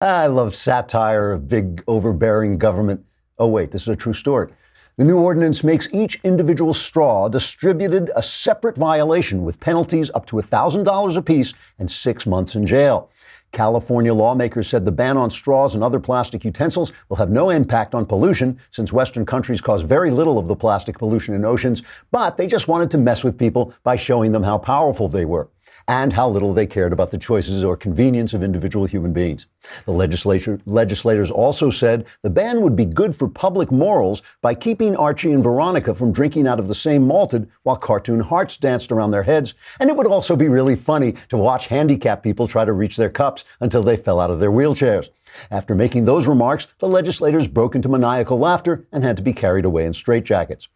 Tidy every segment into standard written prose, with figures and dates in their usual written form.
I love satire of big, overbearing government. Oh, wait, this is a true story. The new ordinance makes each individual straw distributed a separate violation with penalties up to $1,000 apiece and 6 months in jail. California lawmakers said the ban on straws and other plastic utensils will have no impact on pollution, since Western countries cause very little of the plastic pollution in oceans, but they just wanted to mess with people by showing them how powerful they were and how little they cared about the choices or convenience of individual human beings. The legislators also said the ban would be good for public morals by keeping Archie and Veronica from drinking out of the same malted while cartoon hearts danced around their heads. And it would also be really funny to watch handicapped people try to reach their cups until they fell out of their wheelchairs. After making those remarks, the legislators broke into maniacal laughter and had to be carried away in straitjackets.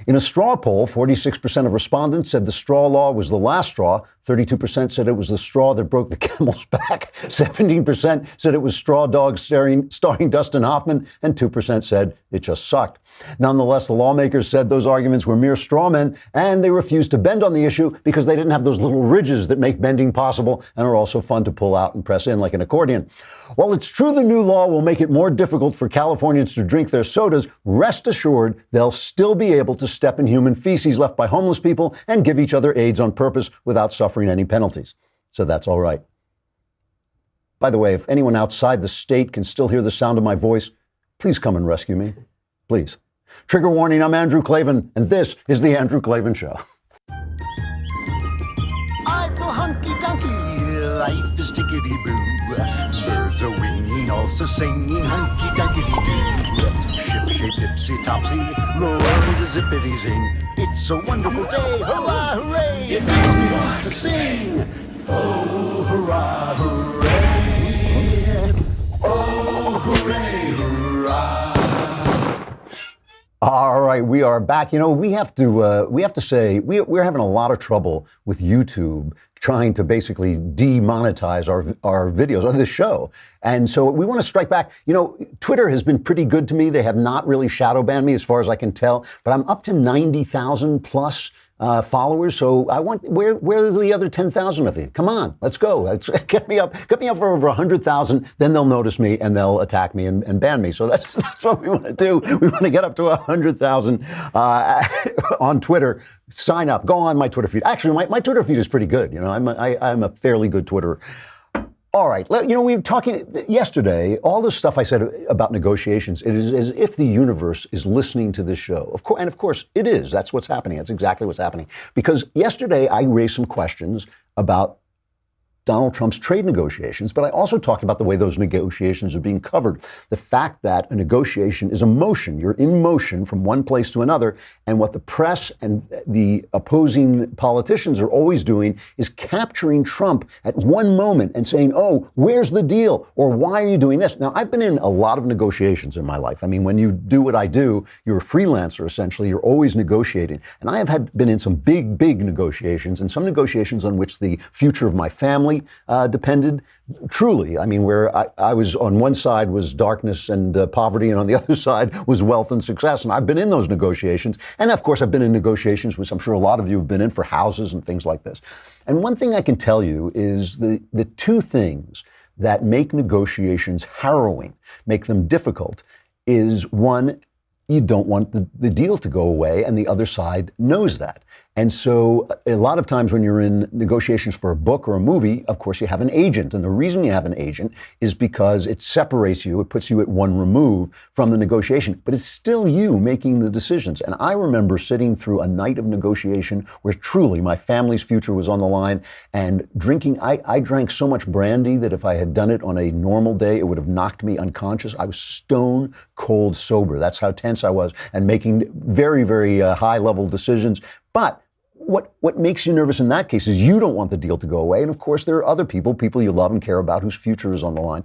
In a straw poll, 46% of respondents said the straw law was the last straw. 32% said it was the straw that broke the camel's back. 17% said it was Straw Dogs starring Dustin Hoffman, and 2% said it just sucked. Nonetheless, the lawmakers said those arguments were mere straw men, and they refused to bend on the issue because they didn't have those little ridges that make bending possible and are also fun to pull out and press in like an accordion. While it's true the new law will make it more difficult for Californians to drink their sodas, rest assured they'll still be able to step in human feces left by homeless people and give each other AIDS on purpose without suffering any penalties. So that's all right. By the way, if anyone outside the state can still hear the sound of my voice, please come and rescue me. Please. Trigger warning, I'm Andrew Klavan, and this is The Andrew Klavan Show. I feel hunky-dunky, life is tickety-boo. Birds are winging, also singing hunky-dunky-doo. Ship-shaped, ipsy-topsy, the world is zippity-zing. It's a wonderful day, hurrah, hooray! It makes me want to sing. Oh, hurrah, hooray! Oh, hooray, hurrah! All right, we are back. You know, we have to say we're having a lot of trouble with YouTube trying to basically demonetize our videos on this show. And so we want to strike back. You know, Twitter has been pretty good to me. They have not really shadow banned me as far as I can tell, but I'm up to 90,000 plus followers. So I want, where are the other 10,000 of you? Come on, let's go. Let's get me up for over 100,000. Then they'll notice me and they'll attack me and ban me. So that's what we want to do. We want to get up to 100,000 on Twitter. Sign up. Go on my Twitter feed. Actually, my Twitter feed is pretty good. You know, I'm a fairly good Twitterer. All right. You know, we were talking yesterday, all the stuff I said about negotiations, it is as if the universe is listening to this show. Of course, it is. That's what's happening. That's exactly what's happening. Because yesterday I raised some questions about Donald Trump's trade negotiations, but I also talked about the way those negotiations are being covered. The fact that a negotiation is a motion. You're in motion from one place to another. And what the press and the opposing politicians are always doing is capturing Trump at one moment and saying, oh, where's the deal? Or why are you doing this? Now, I've been in a lot of negotiations in my life. I mean, when you do what I do, you're a freelancer, essentially. You're always negotiating. And I have been in some big, big negotiations, and some negotiations on which the future of my family depended. Truly, I mean, where I was on one side was darkness and poverty, and on the other side was wealth and success. And I've been in those negotiations. And of course, I've been in negotiations, which I'm sure a lot of you have been in, for houses and things like this. And one thing I can tell you is the two things that make negotiations harrowing, make them difficult, is one, you don't want the deal to go away, and the other side knows that. And so a lot of times when you're in negotiations for a book or a movie, of course, you have an agent. And the reason you have an agent is because it separates you. It puts you at one remove from the negotiation. But it's still you making the decisions. And I remember sitting through a night of negotiation where truly my family's future was on the line, and drinking. I drank so much brandy that if I had done it on a normal day, it would have knocked me unconscious. I was stone cold sober. That's how tense I was, and making very, very high level decisions. But what makes you nervous in that case is you don't want the deal to go away. And of course, there are other people you love and care about, whose future is on the line.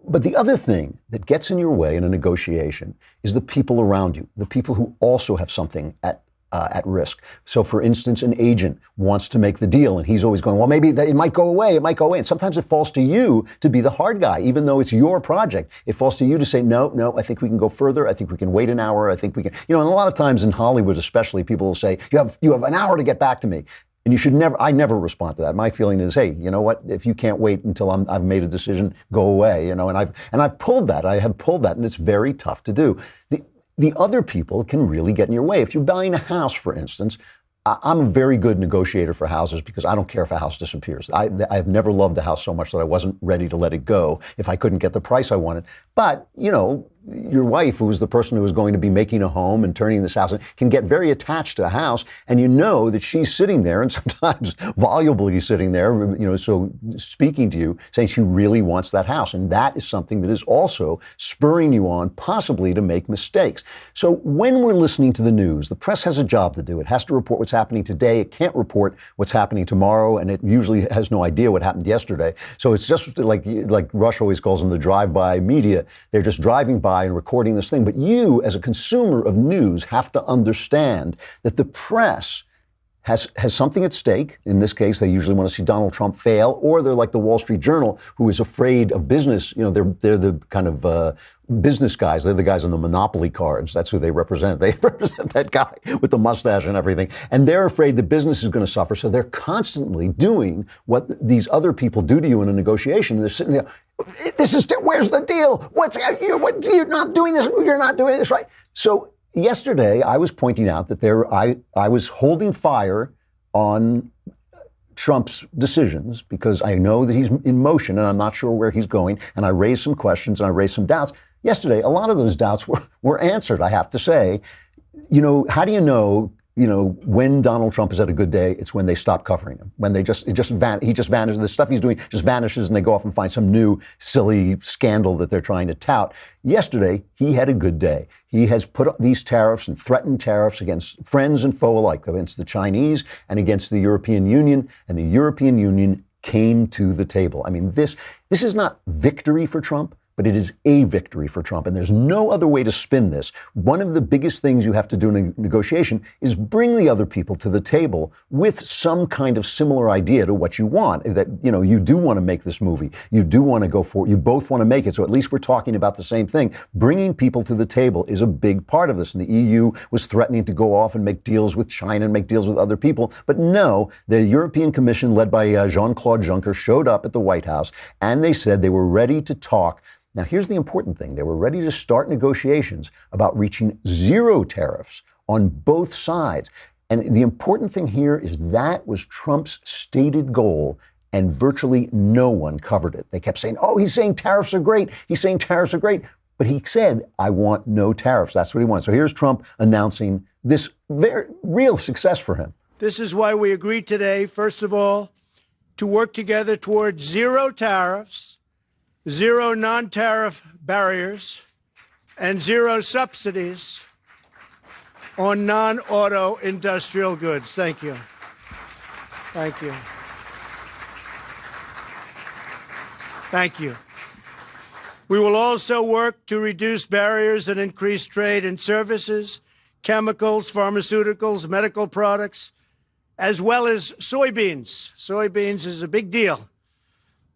But the other thing that gets in your way in a negotiation is the people around you, the people who also have something at risk. So, for instance, an agent wants to make the deal, and he's always going, well, maybe it might go away. It might go away. And sometimes it falls to you to be the hard guy, even though it's your project. It falls to you to say, no, I think we can go further. I think we can wait an hour. I think we can, and a lot of times in Hollywood, especially, people will say, you have an hour to get back to me. And you should never, I never respond to that. My feeling is, hey, you know what? If you can't wait until I've made a decision, go away, and I've pulled that. I have pulled that, and it's very tough to do. The other people can really get in your way. If you're buying a house, for instance, I'm a very good negotiator for houses because I don't care if a house disappears. I've never loved a house so much that I wasn't ready to let it go if I couldn't get the price I wanted. But, your wife, who is the person who is going to be making a home and turning this house, can get very attached to a house, and you know that she's sitting there, and sometimes volubly sitting there, so speaking to you, saying she really wants that house. And that is something that is also spurring you on possibly to make mistakes. So when we're listening to the news, the press has a job to do. It has to report what's happening today. It can't report what's happening tomorrow, and it usually has no idea what happened yesterday. So it's just like Rush always calls them the drive-by media. They're just driving by and recording this thing. But you, as a consumer of news, have to understand that the press has something at stake. In this case, they usually want to see Donald Trump fail, or they're like the Wall Street Journal, who is afraid of business. They're the kind of business guys. They're the guys on the Monopoly cards. That's who they represent. They represent that guy with the mustache and everything. And they're afraid that business is going to suffer. So they're constantly doing what these other people do to you in a negotiation. They're sitting there. Where's the deal? You're not doing this. You're not doing this right. So yesterday, I was pointing out that I was holding fire on Trump's decisions because I know that he's in motion and I'm not sure where he's going. And I raised some questions and I raised some doubts. Yesterday, a lot of those doubts were answered, I have to say. How do you know, when Donald Trump is at a good day? It's when they stop covering him. When he just vanishes. The stuff he's doing just vanishes, and they go off and find some new silly scandal that they're trying to tout. Yesterday, he had a good day. He has put up these tariffs and threatened tariffs against friends and foe alike, against the Chinese and against the European Union. And the European Union came to the table. I mean, this is not victory for Trump, but it is a victory for Trump. And there's no other way to spin this. One of the biggest things you have to do in a negotiation is bring the other people to the table with some kind of similar idea to what you want. That, you do want to make this movie. You do want to go for it. You both want to make it. So at least we're talking about the same thing. Bringing people to the table is a big part of this. And the EU was threatening to go off and make deals with China and make deals with other people. But no, the European Commission, led by Jean-Claude Juncker, showed up at the White House, and they said they were ready to talk. Now, here's the important thing. They were ready to start negotiations about reaching zero tariffs on both sides. And the important thing here is that was Trump's stated goal, and virtually no one covered it. They kept saying, he's saying tariffs are great. He's saying tariffs are great. But he said, I want no tariffs. That's what he wants. So here's Trump announcing this very real success for him. This is why we agreed today, first of all, to work together towards zero tariffs, zero non-tariff barriers, and zero subsidies on non-auto industrial goods. Thank you. Thank you. Thank you. We will also work to reduce barriers and increase trade in services, chemicals, pharmaceuticals, medical products, as well as soybeans. Soybeans is a big deal.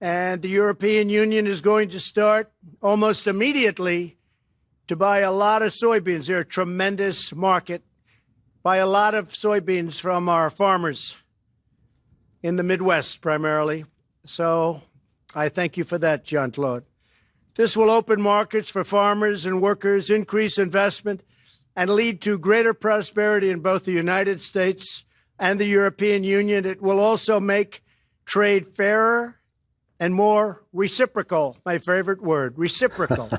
And the European Union is going to start almost immediately to buy a lot of soybeans. They're a tremendous market. Buy a lot of soybeans from our farmers in the Midwest primarily. So I thank you for that, Jean-Claude. This will open markets for farmers and workers, increase investment, and lead to greater prosperity in both the United States and the European Union. It will also make trade fairer and more reciprocal. My favorite word, reciprocal.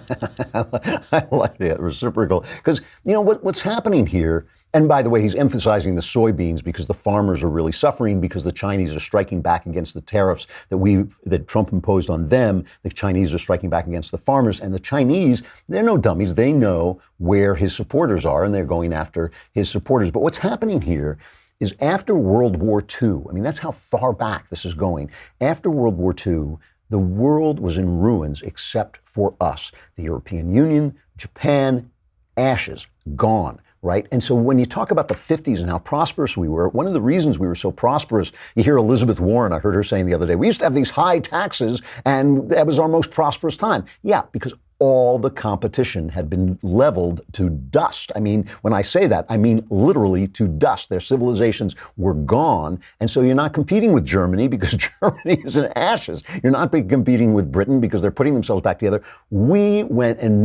I like that, reciprocal. Because, what's happening here, and by the way, he's emphasizing the soybeans because the farmers are really suffering because the Chinese are striking back against the tariffs that Trump imposed on them. The Chinese are striking back against the farmers. And the Chinese, they're no dummies. They know where his supporters are, and they're going after his supporters. But what's happening here is after World War II, I mean, that's how far back this is going. After World War II, the world was in ruins except for us. The European Union, Japan, ashes, gone, right? And so when you talk about the 50s and how prosperous we were, one of the reasons we were so prosperous, you hear Elizabeth Warren, I heard her saying the other day, we used to have these high taxes and that was our most prosperous time. Yeah, because all the competition had been leveled to dust. I mean, when I say that, I mean literally to dust. Their civilizations were gone. And so you're not competing with Germany because Germany is in ashes. You're not competing with Britain because they're putting themselves back together. We went and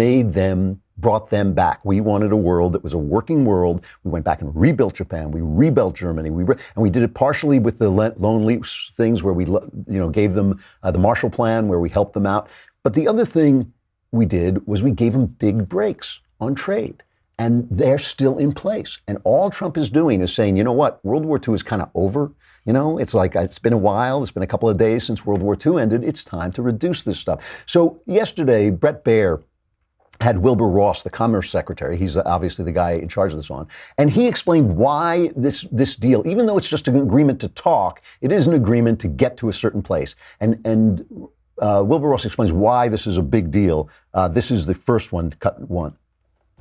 brought them back. We wanted a world that was a working world. We went back and rebuilt Japan. We rebuilt Germany. And we did it partially with the loan lease things where we, gave them the Marshall Plan, where we helped them out. But the other thing we did was we gave them big breaks on trade. And they're still in place. And all Trump is doing is saying, you know what, World War II is kind of over. It's like, it's been a while. It's been a couple of days since World War II ended. It's time to reduce this stuff. So yesterday, Bret Baier had Wilbur Ross, the Commerce Secretary, he's obviously the guy in charge of this on, and he explained why this deal, even though it's just an agreement to talk, it is an agreement to get to a certain place. And Wilbur Ross explains why this is a big deal. This is the first one, cut one.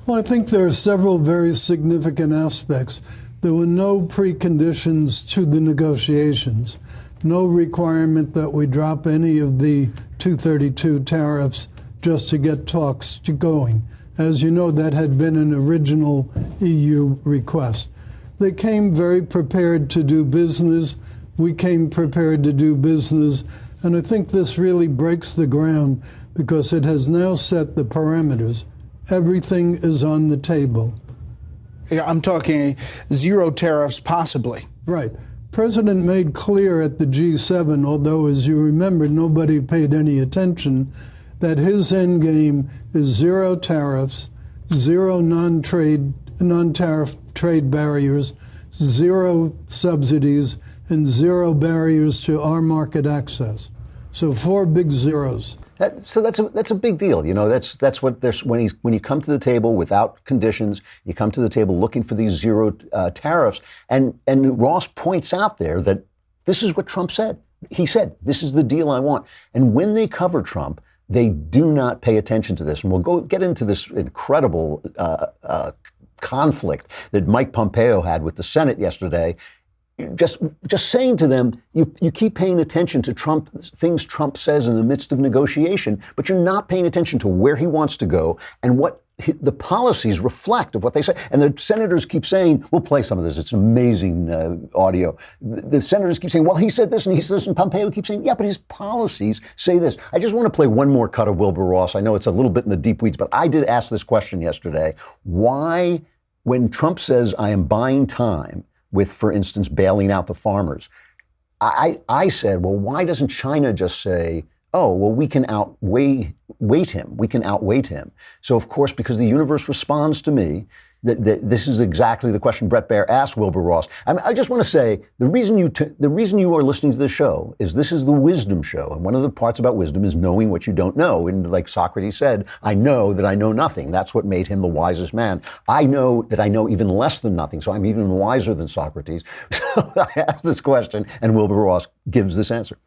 Well, I think there are several very significant aspects. There were no preconditions to the negotiations, no requirement that we drop any of the 232 tariffs just to get talks going. As you know, that had been an original EU request. They came very prepared to do business. We came prepared to do business. And I think this really breaks the ground because it has now set the parameters. Everything is on the table. Yeah, I'm talking zero tariffs, possibly. Right. President made clear at the G7, although, as you remember, nobody paid any attention, that his end game is zero tariffs, zero non-tariff trade barriers, zero subsidies, and zero barriers to our market access. So 4 big zeros. So that's a big deal. That's what there's when you come to the table without conditions, you come to the table looking for these zero tariffs. And Ross points out there that this is what Trump said. He said, this is the deal I want. And when they cover Trump, they do not pay attention to this. And we'll get into this incredible conflict that Mike Pompeo had with the Senate yesterday. Just saying to them, you keep paying attention to things Trump says in the midst of negotiation, but you're not paying attention to where he wants to go and what the policies reflect of what they say. And the senators keep saying, we'll play some of this. It's amazing audio. The senators keep saying, well, he said this and he said this, and Pompeo keeps saying, yeah, but his policies say this. I just want to play one more cut of Wilbur Ross. I know it's a little bit in the deep weeds, but I did ask this question yesterday. Why, when Trump says, I am buying time with, for instance, bailing out the farmers, I said, well, why doesn't China just say, oh, well, we can outweigh him. We can outweight him. So, of course, because the universe responds to me, that this is exactly the question Bret Baier asked Wilbur Ross. I just want to say the reason you are listening to this show is this is the wisdom show, and one of the parts about wisdom is knowing what you don't know. And like Socrates said, I know that I know nothing. That's what made him the wisest man. I know that I know even less than nothing, so I'm even wiser than Socrates. So I asked this question, and Wilbur Ross gives this answer.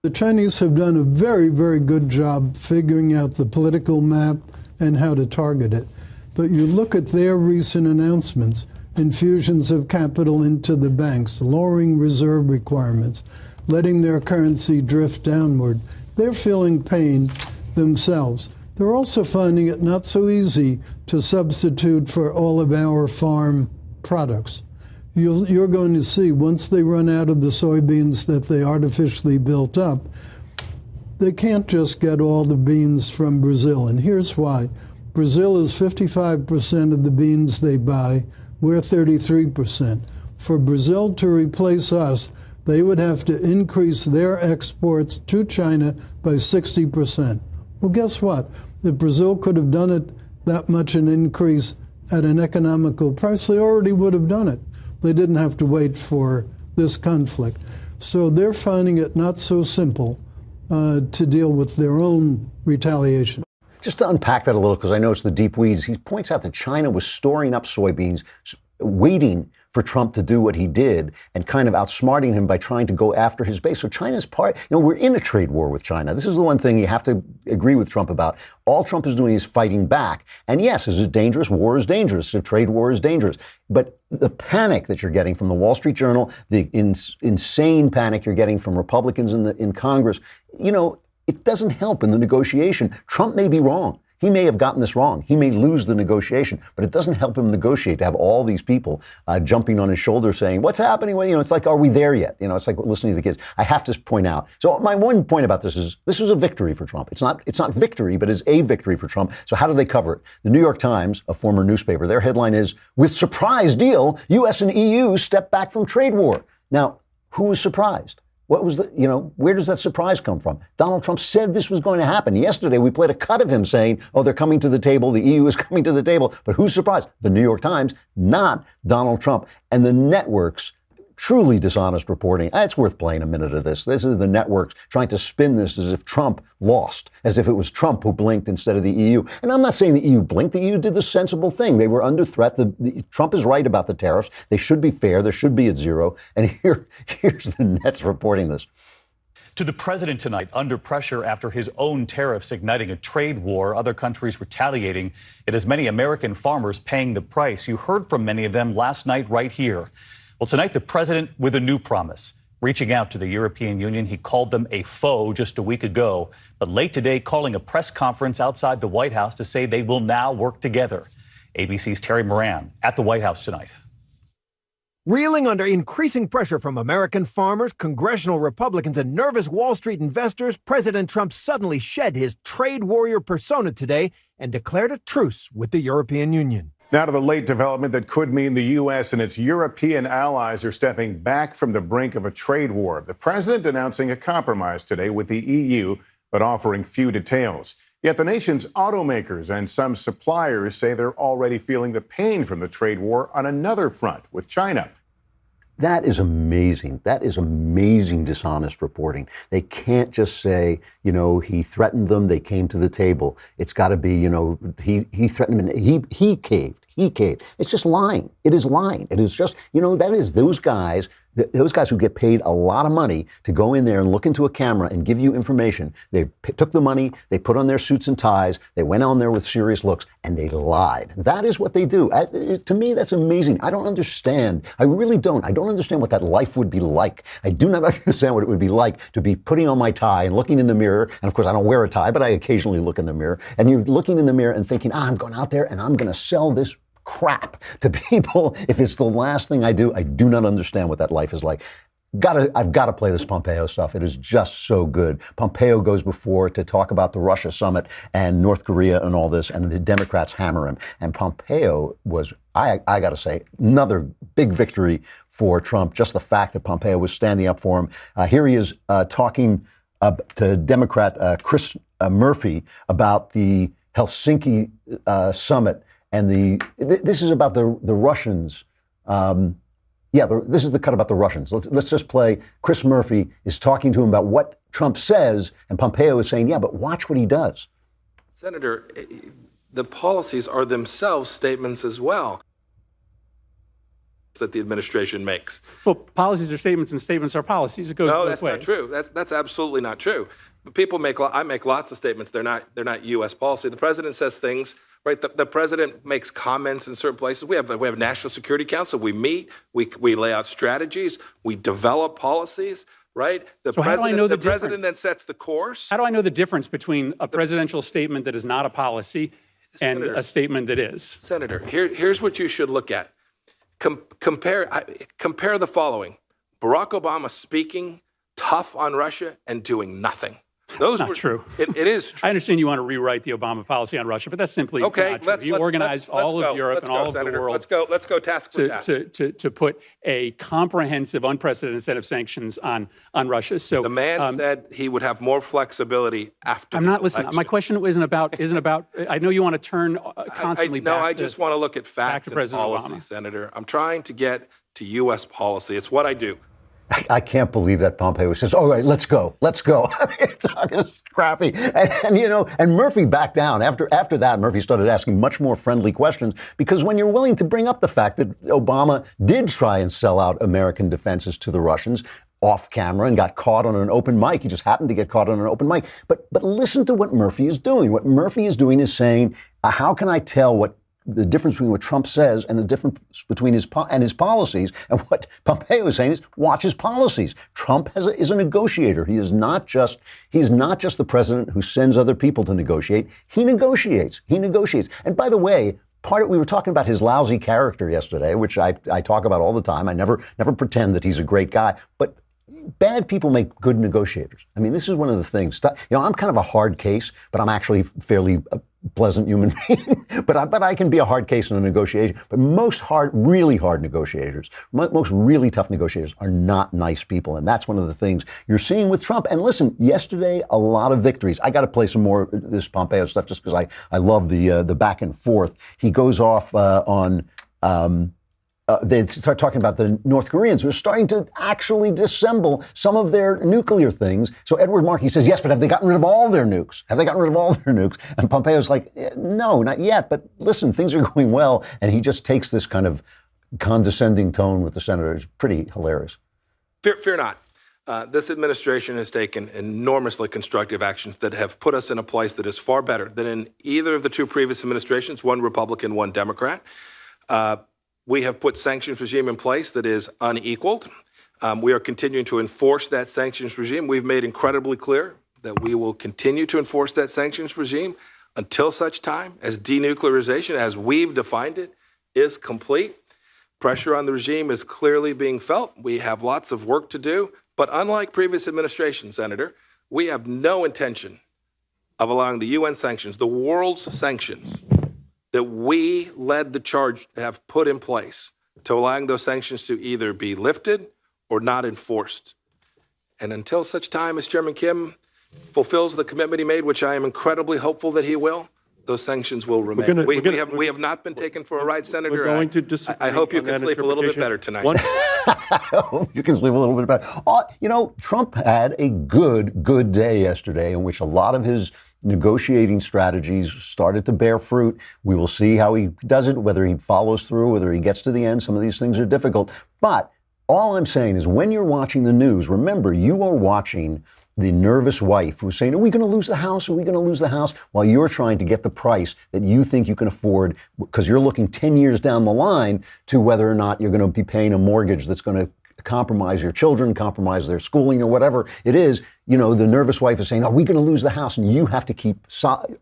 The Chinese have done a very, very good job figuring out the political map and how to target it. But you look at their recent announcements, infusions of capital into the banks, lowering reserve requirements, letting their currency drift downward. They're feeling pain themselves. They're also finding it not so easy to substitute for all of our farm products. You're going to see, once they run out of the soybeans that they artificially built up, they can't just get all the beans from Brazil. And here's why. Brazil is 55% of the beans they buy. We're 33%. For Brazil to replace us, they would have to increase their exports to China by 60%. Well, guess what? If Brazil could have done it that much an increase at an economical price, they already would have done it. They didn't have to wait for this conflict. So they're finding it not so simple to deal with their own retaliation. Just to unpack that a little, because I know it's the deep weeds, he points out that China was storing up soybeans, waiting for Trump to do what he did and kind of outsmarting him by trying to go after his base. So China's part, we're in a trade war with China. This is the one thing you have to agree with Trump about. All Trump is doing is fighting back. And yes, is it dangerous? War is dangerous. A trade war is dangerous. But the panic that you're getting from the Wall Street Journal, the insane panic you're getting from Republicans in Congress, it doesn't help in the negotiation. Trump may be wrong. He may have gotten this wrong. He may lose the negotiation, but it doesn't help him negotiate to have all these people jumping on his shoulder saying, what's happening? Well, it's like, are we there yet? It's like listening to the kids. I have to point out. So my one point about this is a victory for Trump. It's not victory, but it's a victory for Trump. So how do they cover it? The New York Times, a former newspaper, their headline is, with surprise deal, U.S. and EU step back from trade war. Now, who was surprised? What was where does that surprise come from? Donald Trump said this was going to happen. Yesterday, we played a cut of him saying, oh, they're coming to the table. The EU is coming to the table. But who's surprised? The New York Times, not Donald Trump. And the networks, truly dishonest reporting. It's worth playing a minute of this. This is the networks trying to spin this as if Trump lost, as if it was Trump who blinked instead of the EU. And I'm not saying the EU blinked. The EU did the sensible thing. They were under threat. Trump is right about the tariffs. They should be fair. There should be at zero. And here's the Nets reporting this. To the president tonight, under pressure after his own tariffs igniting a trade war, other countries retaliating. It has many American farmers paying the price. You heard from many of them last night right here. Well, tonight, the president with a new promise, reaching out to the European Union. He called them a foe just a week ago, but late today calling a press conference outside the White House to say they will now work together. ABC's Terry Moran at the White House tonight. Reeling under increasing pressure from American farmers, congressional Republicans, and nervous Wall Street investors, President Trump suddenly shed his trade warrior persona today and declared a truce with the European Union. Now to the late development that could mean the U.S. and its European allies are stepping back from the brink of a trade war. The president announcing a compromise today with the EU, but offering few details. Yet the nation's automakers and some suppliers say they're already feeling the pain from the trade war on another front with China. That is amazing. That is amazing dishonest reporting. They can't just say, he threatened them, they came to the table. It's got to be, he threatened them and he caved. He caved. It's just lying. It is lying. It is just, that is those guys who get paid a lot of money to go in there and look into a camera and give you information. They took the money, they put on their suits and ties, they went on there with serious looks, and they lied. That is what they do. To me, that's amazing. I don't understand. I really don't. I don't understand what that life would be like. I do not understand what it would be like to be putting on my tie and looking in the mirror. And of course, I don't wear a tie, but I occasionally look in the mirror. And you're looking in the mirror and thinking, I'm going out there and I'm going to sell this crap to people. If it's the last thing I do not understand what that life is like. I've got to play this Pompeo stuff. It is just so good. Pompeo goes before to talk about the Russia summit and North Korea and all this, and the Democrats hammer him. And Pompeo was, I got to say, another big victory for Trump. Just the fact that Pompeo was standing up for him. Here he is talking to Democrat Chris Murphy about the Helsinki summit. And this is about the Russians. This is the cut about the Russians. Let's just play. Chris Murphy is talking to him about what Trump says, and Pompeo is saying, yeah, but watch what he does. Senator, the policies are themselves statements as well that the administration makes. Well, policies are statements and statements are policies. It goes both ways. No, that's not true. That's absolutely not true. People I make lots of statements. They're not U.S. policy. The president says things, right? The president makes comments in certain places. We have a National Security Council. We meet. We lay out strategies. We develop policies. Right? How do I know the president then sets the course. How do I know the difference between a presidential statement that is not a policy and a statement that is? Senator, here's what you should look at. Compare the following: Barack Obama speaking tough on Russia and doing nothing. Those not were true. It is true. I understand you want to rewrite the Obama policy on Russia, but that's simply okay. not true. You organized all of Europe and all of the world. Let's go task for task. To put a comprehensive, unprecedented set of sanctions on Russia. So the man said he would have more flexibility after. I'm not listening. My question isn't about. I know you want to turn constantly back. No, I just want to look at facts and policy, Obama. Senator. I'm trying to get to U.S. policy. It's what I do. I can't believe that Pompeo says, all right, let's go. I mean, talking scrappy. And Murphy backed down. After that, Murphy started asking much more friendly questions, because when you're willing to bring up the fact that Obama did try and sell out American defenses to the Russians off camera and got caught on an open mic. He just happened to get caught on an open mic. But listen to what Murphy is doing. What Murphy is doing is saying, how can I tell what the difference between what Trump says and the difference between his policies. And what Pompeo is saying is, watch his policies. Trump is a negotiator. He's not just the president who sends other people to negotiate. He negotiates. And by the way, we were talking about his lousy character yesterday, which I talk about all the time. I never pretend that he's a great guy, but bad people make good negotiators. I mean, this is one of the things. I'm kind of a hard case, but I'm actually fairly pleasant human being. but I can be a hard case in a negotiation. But most really hard negotiators, most really tough negotiators are not nice people. And that's one of the things you're seeing with Trump. And listen, yesterday, a lot of victories. I got to play some more of this Pompeo stuff just because I love the back and forth. He goes off on... they start talking about the North Koreans who are starting to actually disassemble some of their nuclear things. So Edward Markey says, yes, but have they gotten rid of all their nukes? And Pompeo's like, no, not yet. But listen, things are going well. And he just takes this kind of condescending tone with the senator. It's pretty hilarious. Fear not. This administration has taken enormously constructive actions that have put us in a place that is far better than in either of the two previous administrations, one Republican, one Democrat. We have put sanctions regime in place that is unequaled. We are continuing to enforce that sanctions regime. We've made incredibly clear that we will continue to enforce that sanctions regime until such time as denuclearization, as we've defined it, is complete. Pressure on the regime is clearly being felt. We have lots of work to do. But unlike previous administrations, Senator, we have no intention of allowing the UN sanctions, the world's sanctions, that we led the charge to have put in place to allowing those sanctions to either be lifted or not enforced. And until such time as Chairman Kim fulfills the commitment he made, which I am incredibly hopeful that he will, those sanctions will remain. We have not been taken for a ride, Senator. We're going to disagree. I hope you can sleep a little bit better tonight. You can sleep a little bit better. Trump had a good day yesterday in which a lot of his negotiating strategies started to bear fruit. We will see how he does it, whether he follows through, whether he gets to the end. Some of these things are difficult. But all I'm saying is when you're watching the news, remember, you are watching the nervous wife who's saying, are we going to lose the house? Are we going to lose the house? While you're trying to get the price that you think you can afford because you're looking 10 years down the line to whether or not you're going to be paying a mortgage that's going to compromise your children, compromise their schooling or whatever it is. The nervous wife is saying, are we going to lose the house? And you have to keep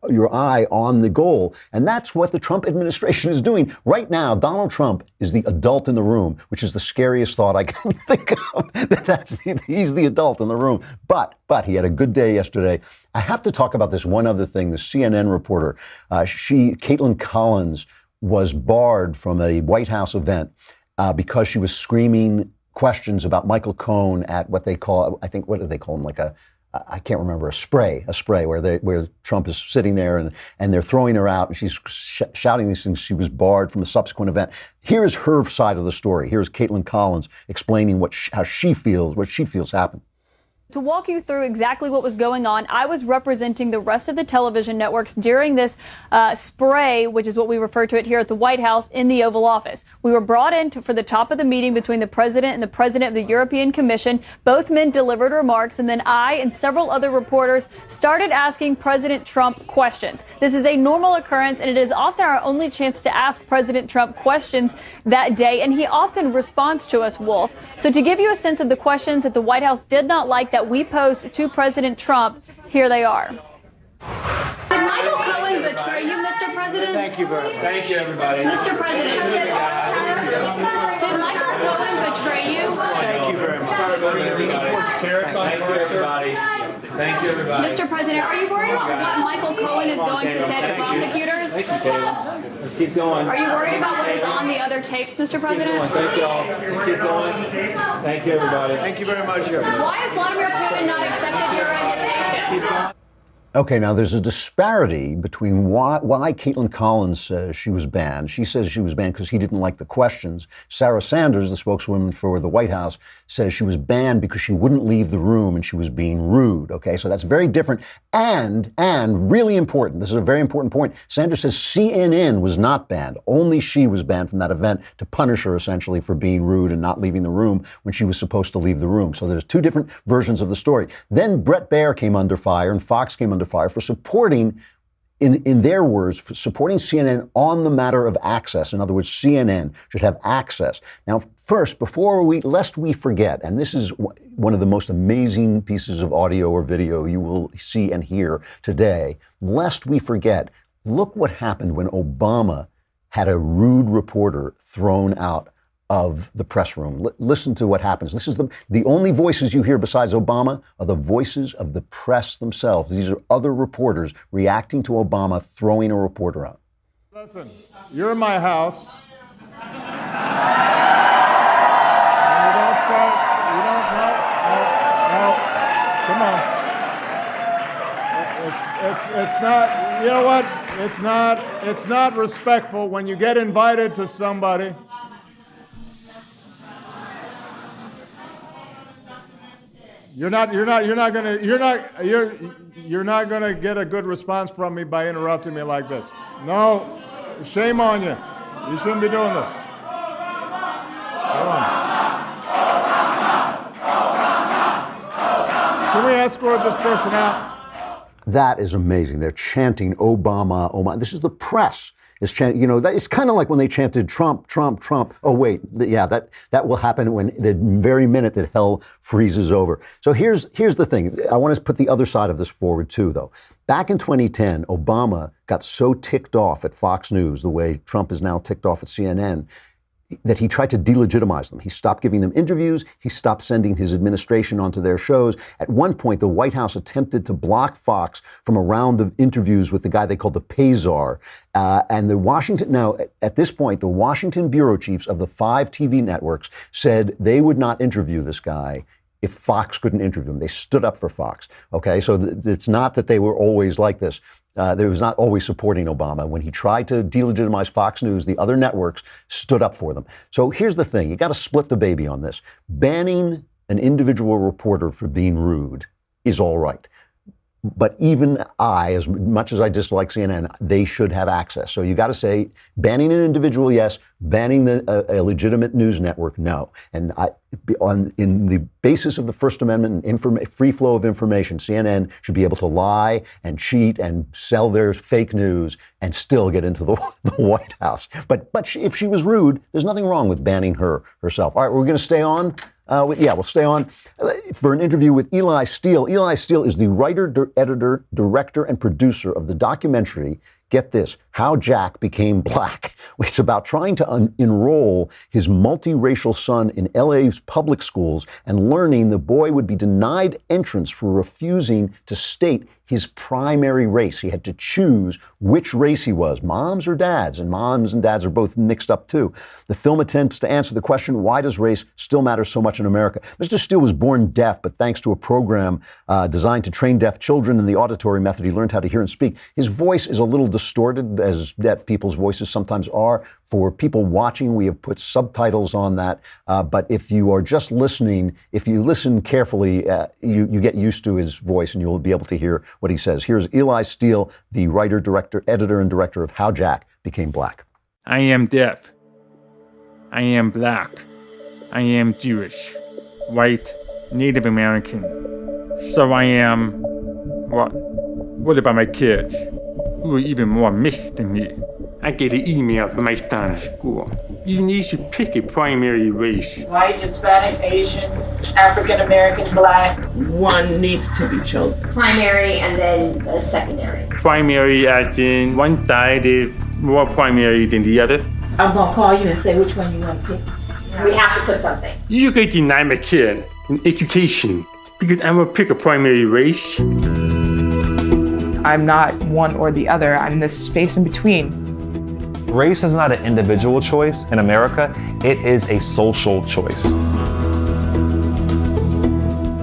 your eye on the goal. And that's what the Trump administration is doing. Right now, Donald Trump is the adult in the room, which is the scariest thought I can think of. He's the adult in the room. But he had a good day yesterday. I have to talk about this one other thing. The CNN reporter, Caitlin Collins, was barred from a White House event because she was screaming questions about Michael Cohen at what they call, I think, what do they call him? Like I can't remember, a spray where Trump is sitting there and they're throwing her out and she's shouting these things. She was barred from a subsequent event. Here is her side of the story. Here's Caitlin Collins explaining what she feels happened. To walk you through exactly what was going on, I was representing the rest of the television networks during this spray, which is what we refer to it here at the White House, in the Oval Office. We were brought in for the top of the meeting between the president and the president of the European Commission. Both men delivered remarks, and then I and several other reporters started asking President Trump questions. This is a normal occurrence, and it is often our only chance to ask President Trump questions that day, and he often responds to us, Wolf. So to give you a sense of the questions that the White House did not like that we posed to President Trump, here they are. Did Michael Cohen betray you, Mr. President? Thank you, everybody. Mr. President, did Michael Cohen betray you? Thank you very much. Thank you, everybody. Mr. President, are you worried about what Michael Cohen is going to say to prosecutors? Thank you, Caleb. Let's keep going. Are you worried about what is on the other tapes, Mr. President? Thank you all. Let's keep going. Thank you, everybody. Thank you very much. Why has Vladimir Putin not accepted your invitation? Okay, now there's a disparity between why Caitlin Collins says she was banned. She says she was banned because he didn't like the questions. Sarah Sanders, the spokeswoman for the White House, says she was banned because she wouldn't leave the room and she was being rude. Okay, so that's very different and really important. This is a very important point. Sanders says CNN was not banned. Only she was banned from that event to punish her essentially for being rude and not leaving the room when she was supposed to leave the room. So there's two different versions of the story. Then Brett Baer came under fire and Fox came under fire for supporting in their words, for supporting CNN on the matter of access. In other words, CNN should have access. Now, first, lest we forget, and this is one of the most amazing pieces of audio or video you will see and hear today, lest we forget, look what happened when Obama had a rude reporter thrown out of the press room. Listen to what happens. This is the only voices you hear besides Obama are the voices of the press themselves. These are other reporters reacting to Obama throwing a reporter out. Listen, you're in my house. And you don't start, no, come on. It's not, you know what? It's not respectful when you get invited to somebody. You're not gonna get a good response from me by interrupting me like this. No, shame on you. You shouldn't be doing this. Come on. Can we escort this person out? That is amazing. They're chanting Obama, Obama. This is the press is chanting. You know, that it's kind of like when they chanted Trump, Trump, Trump. Oh wait, yeah, that will happen when the very minute that hell freezes over. So here's the thing. I want to put the other side of this forward too, though. Back in 2010, Obama got so ticked off at Fox News, the way Trump is now ticked off at CNN, that he tried to delegitimize them. He stopped giving them interviews. He stopped sending his administration onto their shows. At one point, the White House attempted to block Fox from a round of interviews with the guy they called the Pay-Czar. And at this point, the Washington bureau chiefs of the 5 TV networks said they would not interview this guy if Fox couldn't interview him. They stood up for Fox. Okay, so it's not that they were always like this. They was not always supporting Obama. When he tried to delegitimize Fox News, the other networks stood up for them. So here's the thing. You got to split the baby on this. Banning an individual reporter for being rude is all right. But even as much as I dislike CNN, they should have access. So you got to say, banning an individual, yes. Banning a legitimate news network, no. And in the basis of the First Amendment and free flow of information, CNN should be able to lie and cheat and sell their fake news and still get into the White House. But if she was rude, there's nothing wrong with banning her herself. All right, we're going to stay on. We'll stay on for an interview with Eli Steele. Eli Steele is the writer, editor, director, and producer of the documentary, get this, How Jack Became Black. It's about trying to enroll his multiracial son in LA's public schools and learning the boy would be denied entrance for refusing to state his primary race. He had to choose which race he was, moms or dads, and moms and dads are both mixed up too. The film attempts to answer the question, why does race still matter so much in America? Mr. Steele was born deaf, but thanks to a program designed to train deaf children in the auditory method, he learned how to hear and speak. His voice is a little distorted, as deaf people's voices sometimes are. For people watching, we have put subtitles on that. But if you are just listening, if you listen carefully, you get used to his voice and you'll be able to hear what he says. Here's Eli Steele, the writer, director, editor, and director of How Jack Became Black. I am deaf. I am black. I am Jewish, white, Native American. So I am, what? What about my kids, who are even more mixed than me? I get an email from my son at school. You need to pick a primary race. White, Hispanic, Asian, African American, Black. One needs to be chosen. Primary and then a secondary. Primary as in one side is more primary than the other. I'm gonna call you and say which one you want to pick. We have to put something. You could deny my kid an education because I'm gonna pick a primary race. I'm not one or the other. I'm this space in between. Race is not an individual choice in America. It is a social choice.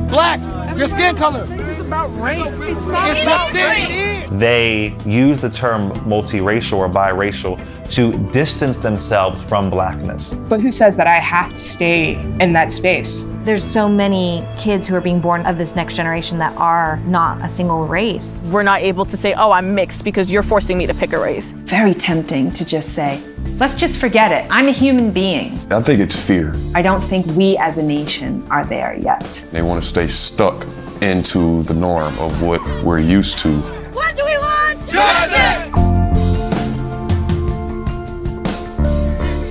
Black, your skin color. It's about race. It's not about race. They use the term multiracial or biracial to distance themselves from blackness. But who says that I have to stay in that space? There's so many kids who are being born of this next generation that are not a single race. We're not able to say, oh, I'm mixed because you're forcing me to pick a race. Very tempting to just say, let's just forget it. I'm a human being. I think it's fear. I don't think we as a nation are there yet. They want to stay stuck into the norm of what we're used to. What do we want? Justice!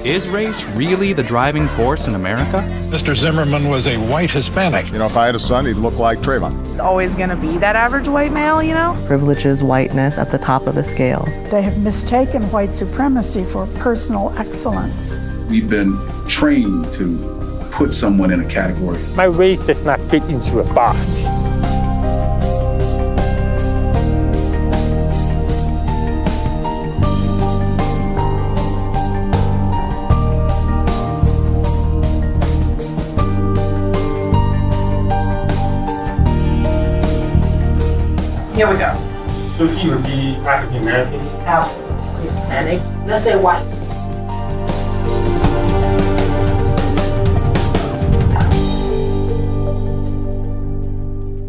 Is race really the driving force in America? Mr. Zimmerman was a white Hispanic. You know, if I had a son, he'd look like Trayvon. It's always going to be that average white male, you know? Privilege is whiteness at the top of the scale. They have mistaken white supremacy for personal excellence. We've been trained to put someone in a category. My race does not fit into a box. Here we go. So he would be African American? Absolutely. Hispanic. Let's say white.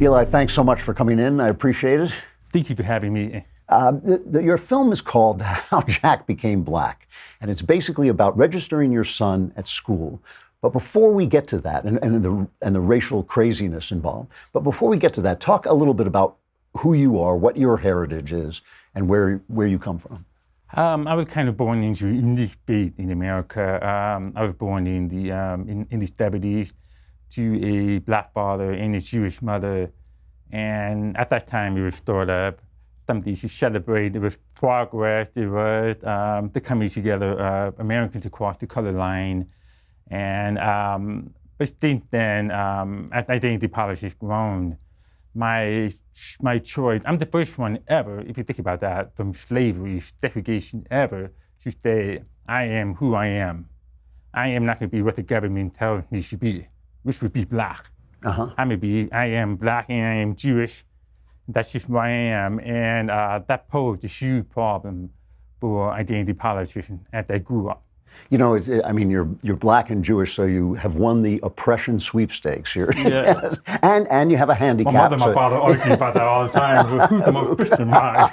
Eli, thanks so much for coming in. I appreciate it. Thank you for having me. Your film is called How Jack Became Black, and it's basically about registering your son at school. But before we get to that, and the racial craziness involved, but before we get to that, talk a little bit about who you are, what your heritage is, and where you come from. I was kind of born into a unique state in America. I was born in the 70s to a black father and a Jewish mother. And at that time, it was thought of something to celebrate. It was progress. It was the coming together of Americans across the color line. And but since then, as identity politics has grown, my choice, I'm the first one ever, if you think about that, from slavery, segregation ever, to say, I am who I am. I am not going to be what the government tells me to be, which would be black. I am black and I am Jewish. That's just who I am. And that posed a huge problem for identity politics as I grew up. You know, you're black and Jewish, so you have won the oppression sweepstakes here. Yeah. and you have a handicap. My mother and my father argue about that all the time. Who's the most Christian mind?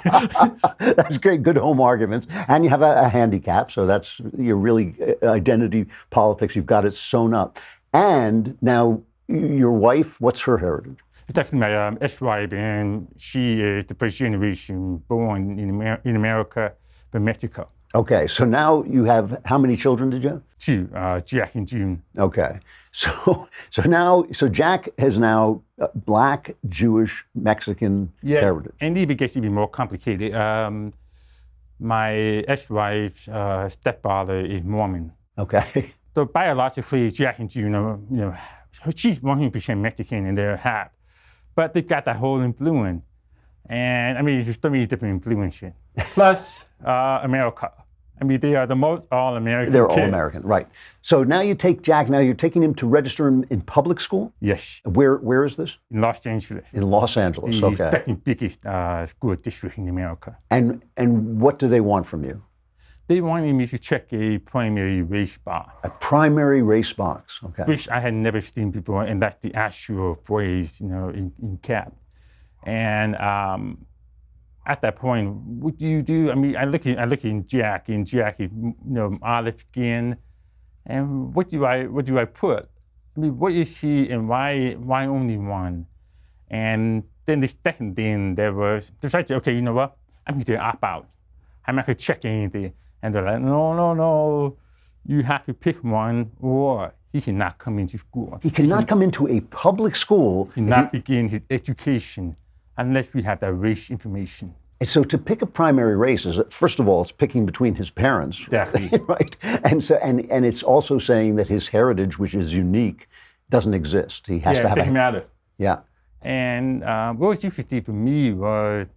That's great, good home arguments. And you have a handicap, so that's your really identity politics. You've got it sewn up. And now your wife, what's her heritage? It's definitely my ex-wife, and she is the first generation born in America from Mexico. Okay, so now you have, how many children did you have? 2, Jack and June. Okay, so Jack has now black, Jewish, Mexican heritage. And it gets even more complicated. My ex-wife's stepfather is Mormon. Okay. So biologically, Jack and June, she's 100% Mexican and they're half, but they've got that whole influence. And there's so many different influences. Plus, America. They are the most all-American. They're all-American, right. So now you take Jack, now you're taking him to register him in public school? Yes. Where is this? In Los Angeles. In Los Angeles, okay. The second biggest school district in America. And what do they want from you? They wanted me to check a primary race box. A primary race box, okay. Which I had never seen before, and that's the actual phrase, in cap. And at that point, what do you do? I look at Jack, and Jack is, olive skin, and what do I put? What is he, and why only one? And then the second thing there was, decided, okay, you know what? I'm going to opt out. I'm not going to check anything. And they're like, no, you have to pick one, or he cannot come into school. He cannot come into a public school. He cannot begin his education unless we have that race information. And so to pick a primary race is, first of all, it's picking between his parents. Exactly. Right? And so and it's also saying that his heritage, which is unique, doesn't exist. He has to have it doesn't matter. Yeah. And what was interesting for me was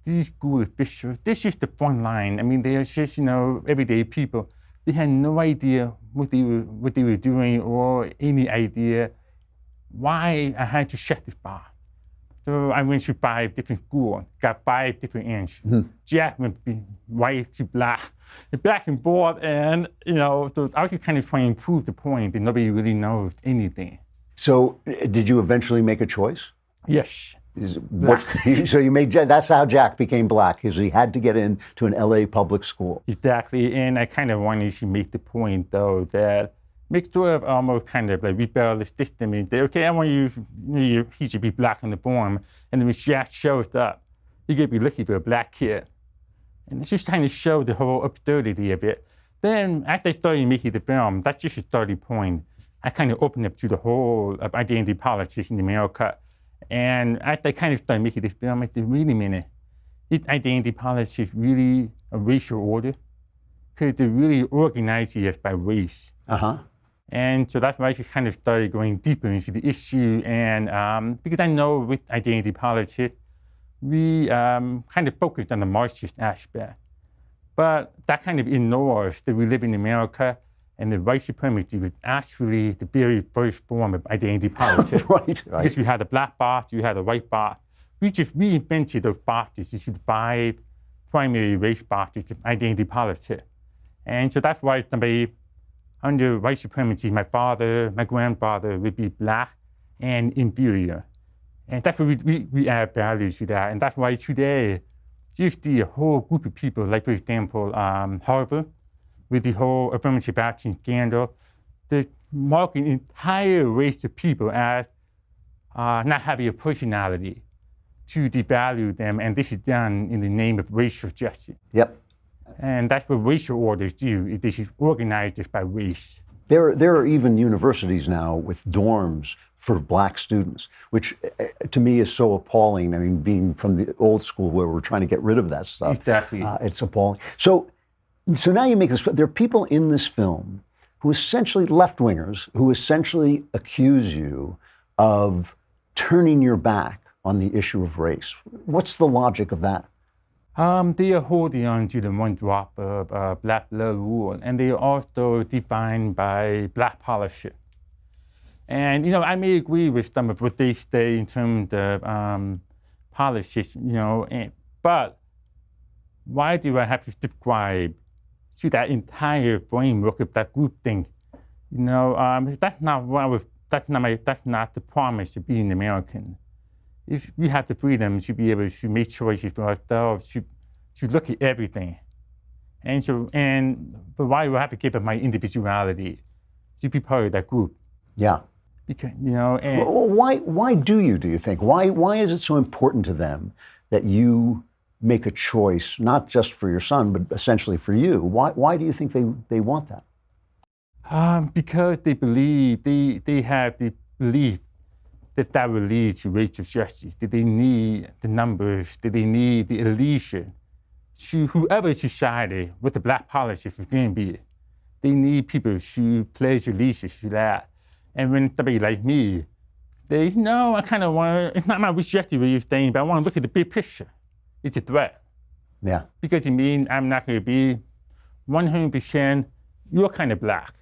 these school officials, this is just the front line. They are just, everyday people. They had no idea what they were doing or any idea why I had to check this box. So I went to 5 different schools, got 5 different answers. Mm-hmm. Jack went from white to black and forth, and so I was kind of trying to prove the point that nobody really knows anything. So did you eventually make a choice? Yes. So you made, that's how Jack became black, because he had to get into an LA public school. Exactly, and I kind of wanted to make the point, though, that make sort of almost kind of like rebellious system is that, okay, I want he should be black in the form, and then when Jack shows up, he could be looking for a black kid. And it's just trying to show the whole absurdity of it. Then after I started making the film, that's just a starting point. I kind of opened up to the whole of identity politics in America. And after I kind of started making this film, I said, wait a minute, is identity politics really a racial order? Because they really organize it by race. And so that's why I just kind of started going deeper into the issue. And because I know with identity politics, we kind of focused on the Marxist aspect. But that kind of ignores that we live in America and the white supremacy was actually the very first form of identity politics. Right. Because you had the black box, you had the white box. We just reinvented those boxes into the 5 primary race boxes of identity politics. And so that's why somebody under white supremacy, my father, my grandfather would be black and inferior. And that's why we add values to that. And that's why today, you see a whole group of people, like for example, Harvard, with the whole affirmative action scandal, they're marking an entire race of people as not having a personality to devalue them. And this is done in the name of racial justice. Yep. And that's what racial orders do. This is organized just by race. There are even universities now with dorms for black students, which to me is so appalling. I mean, being from the old school where we're trying to get rid of that stuff. Exactly. It's appalling. So now you make this, there are people in this film who essentially, left-wingers, who essentially accuse you of turning your back on the issue of race. What's the logic of that? They are holding on to the one drop of black blood rule, and they are also defined by black policy. And, I may agree with some of what they say in terms of politics, but why do I have to subscribe to that entire framework of that group thing? That's not the promise of being American. If we have the freedom to be able to make choices for ourselves, to look at everything. But why do I have to give up my individuality to be part of that group? Yeah. Because, why do you think? Why is it so important to them that you make a choice, not just for your son, but essentially for you? Why do you think they want that? Because they believe, they have the belief that will lead to racial justice, that they need the numbers, that they need the elision to whoever society, what the black politics is going to be. They need people to pledge allegiance to that. And when somebody like me, they no, I kind of want, it's not my rejecting what you're saying, but I want to look at the big picture. It's a threat. Yeah. Because it means I'm not going to be 100% your kind of black.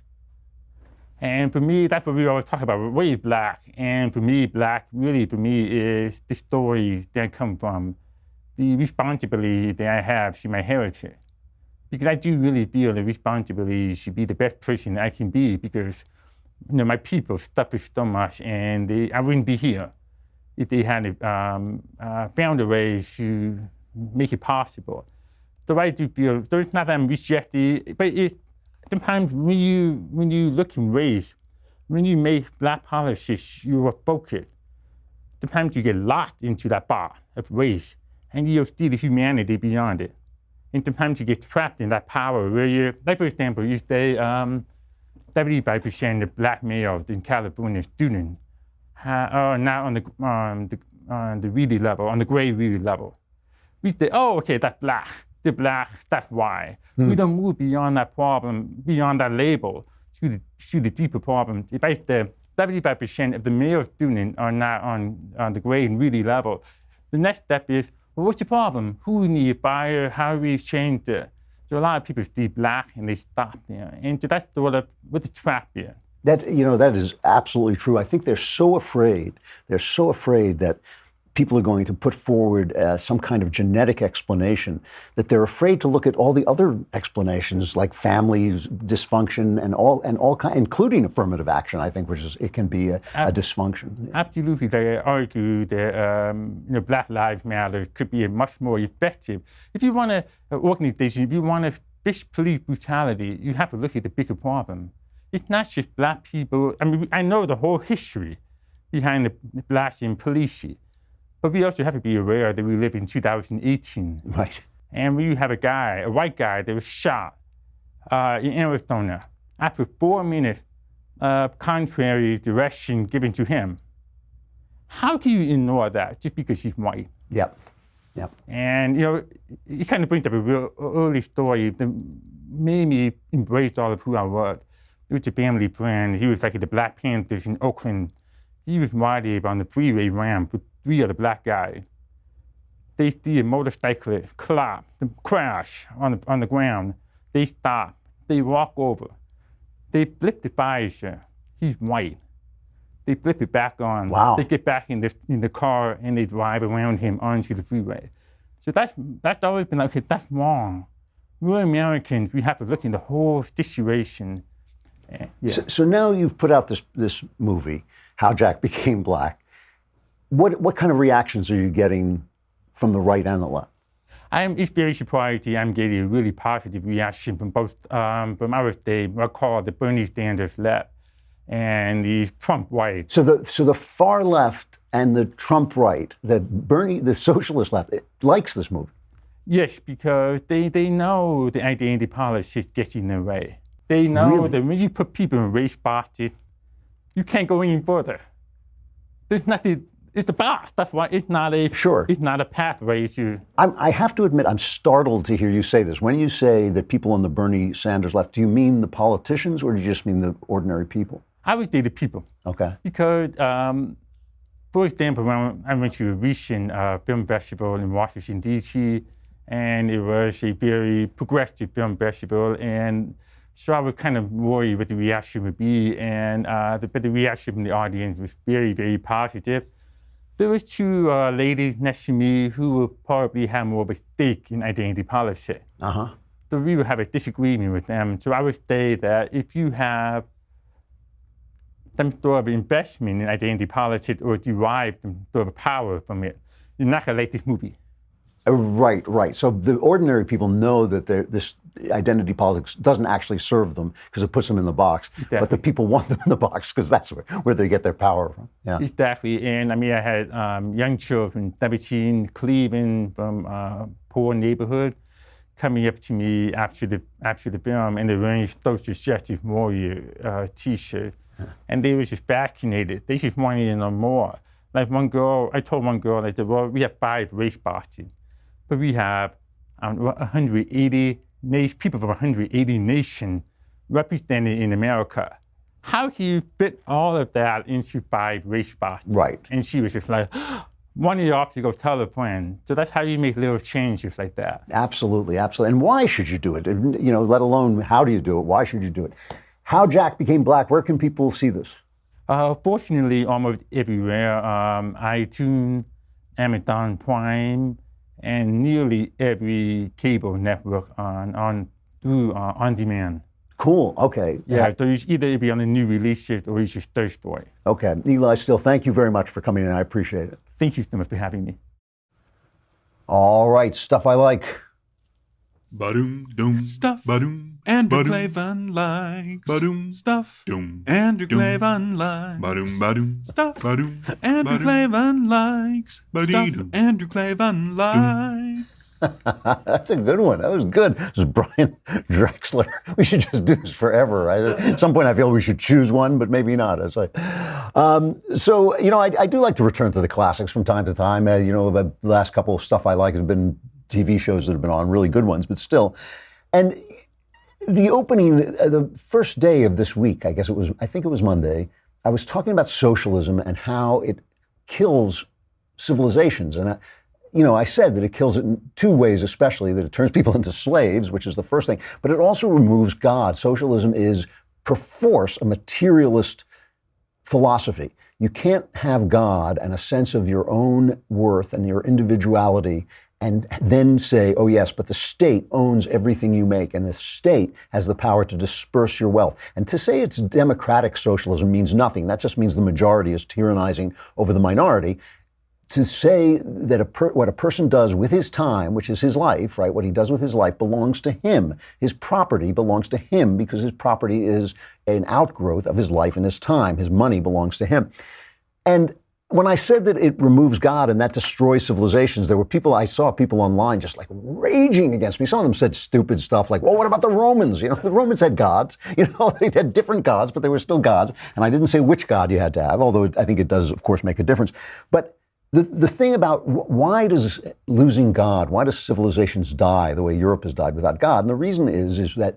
And for me, that's what we always talk about, what is black? And for me, black really for me is the stories that come from the responsibility that I have to my heritage. Because I do really feel the responsibility to be the best person I can be because my people suffered so much and I wouldn't be here if they hadn't found a way to make it possible. So I do feel, so it's not that I'm rejected, but it's sometimes when you look in race, when you make black politics your focus, sometimes you get locked into that box of race and you see the humanity beyond it. And sometimes you get trapped in that power where you, like for example, you say 75% of black males in California students are now on the really level, on the grade really level. We say, oh, okay, that's black. They're black, that's why. We don't move beyond that problem, beyond that label, to the deeper problem. If I say 75% of the male students are not on the grade and really level, the next step is, well, what's the problem? Who we need fire? How do we change it? So a lot of people see black and they stop there. And so that's sort of what the trap is. That is absolutely true. I think they're so afraid that people are going to put forward some kind of genetic explanation, that they're afraid to look at all the other explanations like family dysfunction and all kind, including affirmative action, I think, which is, it can be a dysfunction. Absolutely. They argue that Black Lives Matter could be much more effective. If you want an organization, if you want to fix police brutality, you have to look at the bigger problem. It's not just black people. I mean, I know the whole history behind the blacks in policing. But we also have to be aware that we live in 2018. Right. And we have a white guy that was shot in Arizona after 4 minutes of contrary direction given to him. How can you ignore that just because he's white? Yep. Yep. And, you know, it kind of brings up a real early story that made me embrace all of who I was. It was a family friend. He was like at the Black Panthers in Oakland. He was riding on the freeway ramp with 3 other black guys. They see a motorcyclist crash on the ground. They stop. They walk over. They flip the visor. He's white. They flip it back on. Wow. They get back in the car and they drive around him onto the freeway. So that's always been like, okay, that's wrong. We're Americans. We have to look in the whole situation. Yeah. So now you've put out this movie, How Jack Became Black. What kind of reactions are you getting from the right and the left? It's very surprising. I'm getting a really positive reaction from both, from I would say, what I call the Bernie Sanders left and the Trump right. So the far left and the Trump right, the socialist left, likes this movie. Yes, because they know the identity politics gets in their way. They know that when you put people in race boxes, you can't go any further. There's nothing. It's a box. That's why it's not a It's not a pathway to. I have to admit, I'm startled to hear you say this. When you say that people on the Bernie Sanders left, do you mean the politicians or do you just mean the ordinary people? I would say the people. Okay. Because, for example, when I went to a recent film festival in Washington, D.C., and it was a very progressive film festival, and so I was kind of worried what the reaction would be, and but the reaction from the audience was very, very positive. There was 2 ladies next to me who would probably have more of a stake in identity politics. Uh-huh. So we would have a disagreement with them. So I would say that if you have some sort of investment in identity politics or derive some sort of power from it, you're not going to like this movie. Right. So the ordinary people know that this identity politics doesn't actually serve them because it puts them in the box. Exactly. But the people want them in the box because that's where they get their power from. Yeah. Exactly. And I mean, I had young children, 17, Cleveland, from poor neighborhood, coming up to me after the film, and they're wearing social justice warrior T-shirt, and they were just fascinated. They just wanted to know more. Like one girl, I told one girl, I said, well, we have 5 race boxes. But we have 180 people from 180 nations represented in America. How can you fit all of that into 5 race boxes? Right. And she was just like, wanting you off to go tell a friend. So that's how you make little changes like that. Absolutely. And why should you do it? You know, let alone how do you do it? Why should you do it? How Jack Became Black. Where can people see this? Fortunately, almost everywhere. iTunes, Amazon Prime, and nearly every cable network on demand. Cool. Okay. Yeah. So it's either be on the new releases or you just search for it. Okay. Eli Steele, thank you very much for coming in. I appreciate it. Thank you so much for having me. All right. Stuff I like. Ba-doom, doom, stuff, ba-doom, Andrew Clavin likes, ba-doom, stuff, doom, Andrew Clavin likes, ba-doom, ba-doom, stuff, ba-doom, Andrew Clavin likes, stuff, Andrew Clavin likes. That's a good one. That was good. This is Brian Drexler. We should just do this forever, right? At some point, I feel we should choose one, but maybe not. It's like, so, you know, I do like to return to the classics from time to time. You know, the last couple of Stuff I Like has been TV shows that have been on, really good ones, but still. And the opening, the first day of this week, I think it was Monday, I was talking about socialism and how it kills civilizations. And I said that it kills it in 2 ways, especially that it turns people into slaves, which is the first thing, but it also removes God. Socialism is perforce a materialist philosophy. You can't have God and a sense of your own worth and your individuality and then say, oh yes, but the state owns everything you make and the state has the power to disperse your wealth. And to say it's democratic socialism means nothing. That just means the majority is tyrannizing over the minority. To say that what a person does with his time, which is his life, right, what he does with his life belongs to him. His property belongs to him because his property is an outgrowth of his life and his time. His money belongs to him. And when I said that it removes God and that destroys civilizations, I saw people online just like raging against me. Some of them said stupid stuff like, well, what about the Romans? The Romans had gods. They had different gods, but they were still gods. And I didn't say which God you had to have, although I think it does, of course, make a difference. But the thing about why does losing God, why does civilizations die the way Europe has died without God? And the reason is that